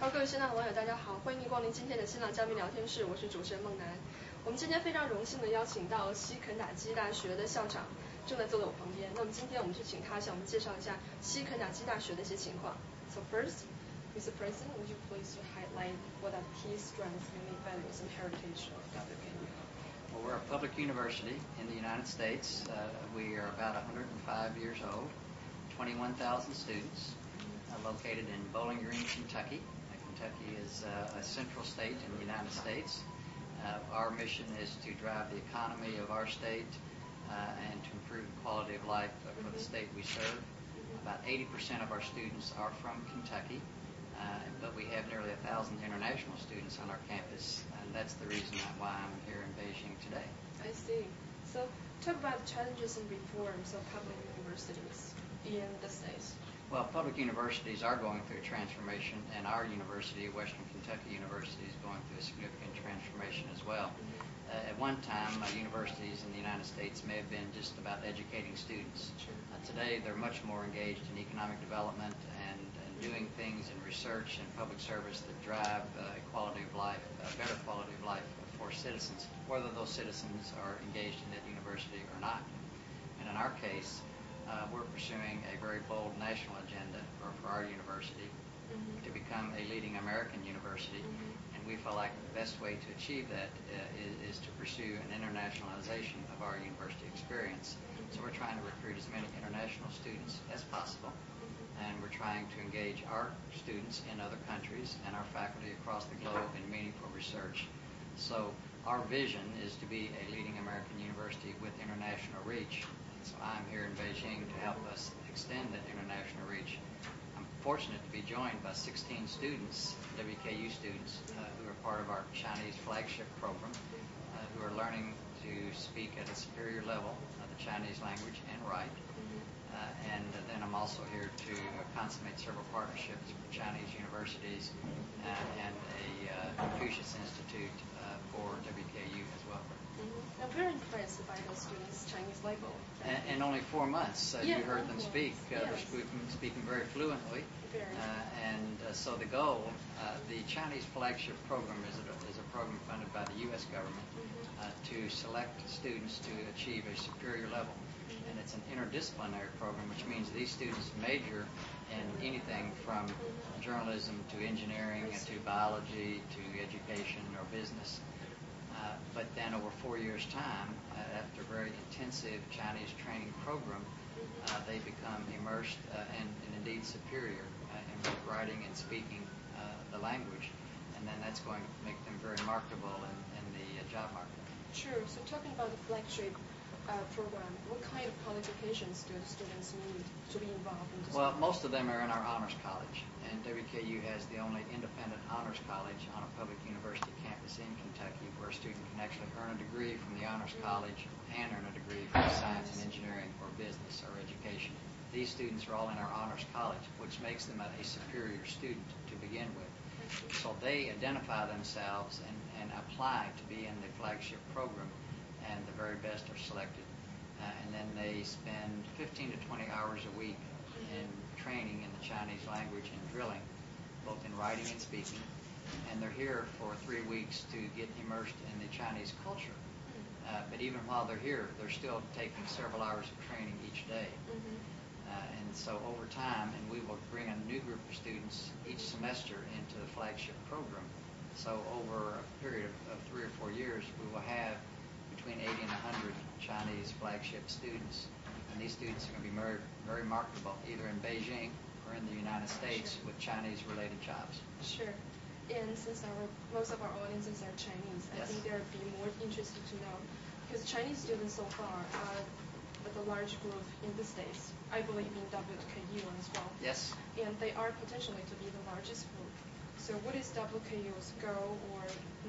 好，各位新浪网友大家好，欢迎光临今天的新浪嘉宾聊天室，我是主持人孟楠。我们今天非常荣幸的邀请到西肯塔基大学的校长，正在坐在我旁边。那么今天我们就请他向我们介绍一下西肯塔基大学的一些情况。So first, Mr. President, would you please highlight what are key strengths, unique values, and heritage of WKU? Well, we're a public university in the United States. We are about 105 years old, 21,000 students, located in Bowling Green, Kentucky. Kentucky is a central state in the United States. Our mission is to drive the economy of our state and to improve the quality of life for the state we serve. About 80% of our students are from Kentucky, but we have nearly 1,000 international students on our campus, and that's the reason why I'm here in Beijing today. I see. So talk about the challenges and reforms of public universities in the States. Well, public universities are going through a transformation, and our university, Western Kentucky University, is going through a significant transformation as well. At one time, universities in the United States may have been just about educating students. Today, they're much more engaged in economic development and doing things in research and public service that drive quality of life, better quality of life for citizens, whether those citizens are engaged in that university or not. And in our case, we're pursuing a very bold national agenda for our university to become a leading American university, and we feel like the best way to achieve that is to pursue an internationalization of our university experience. So we're trying to recruit as many international students as possible, and we're trying to engage our students in other countries and our faculty across the globe in meaningful research. So our vision is to be a leading American university with international reach. So I'm here in Beijing to help us extend that international reach. I'm fortunate to be joined by 16 students, WKU students, who are part of our Chinese flagship program, who are learning to speak at a superior level of the Chinese language and write. And then I'm also here to consummate several partnerships with Chinese universities and a Confucius Institute for WKU as well. I'm very impressed by those students' Chinese level. In only 4 months, you heard them speak. Yes. They're speaking very fluently. So the goal, the Chinese flagship program is a program funded by the U.S. government to select students to achieve a superior level. And it's an interdisciplinary program, which means these students major in anything from journalism to engineering to biology to education or business. But then over 4 years' time, after a very intensive Chinese training program, they become immersed and indeed superior in both writing and speaking the language. And then that's going to make them very marketable in the job market. Sure. So talking about the flagship program, what kind of qualifications do the students need to be involved in this? Well, most of them are in our honors college, and WKU has the only independent honors college on a public university campus in Kentucky where a student can actually earn a degree from the honors college and earn a degree from science and engineering or business or education. These students are all in our honors college, which makes them a superior student to begin with. So they identify themselves and apply to be in the flagship program, and the very best are selected. And then they spend 15 to 20 hours a week in training in the Chinese language and drilling, both in writing and speaking. And they're here for 3 weeks to get immersed in the Chinese culture. But even while they're here, they're still taking several hours of training each day. And so over time, and we will bring a new group of students each semester into the flagship program. So over a period of 3 or 4 years, we will have between 80 and 100 Chinese flagship students. And these students are going to be very, very marketable, either in Beijing or in the United States with Chinese-related jobs. Sure. And since most of our audiences are Chinese, I think they'll be more interested to know, because Chinese students so far are the large group in the States, I believe in WKU as well. Yes. And they are potentially to be the largest group. So what is WKU's goal or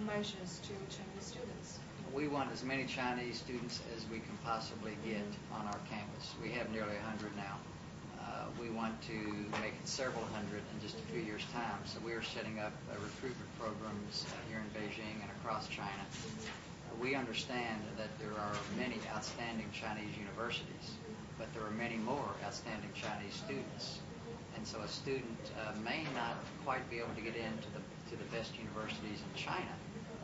measures to Chinese students? We want as many Chinese students as we can possibly get on our campus. We have nearly 100 now. We want to make it several hundred in just a few years' time. So we are setting up recruitment programs here in Beijing and across China. We understand that there are many outstanding Chinese universities, but there are many more outstanding Chinese students. And so a student may not quite be able to get into the best universities in China,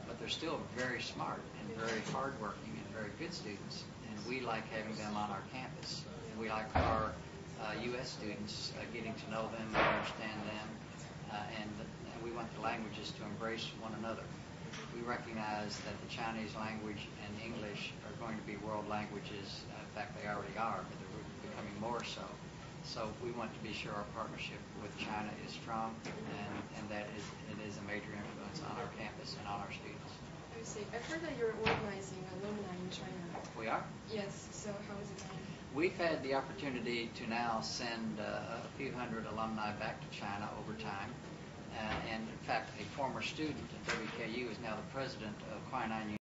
but they're still very smart and very hardworking and very good students, and we like having them on our campus. We like our U.S. students getting to know them and understand them, and we want the languages to embrace one another. We recognize that the Chinese language and English are going to be world languages. In fact, they already are, but they're becoming more so. So we want to be sure our partnership with China is strong, and that it is a major influence on our campus and on our students. I see. I've heard that you're organizing alumni in China. We are? Yes. So how is it going? We've had the opportunity to now send a few hundred alumni back to China over time. And in fact, a former student at WKU is now the president of Quinine University.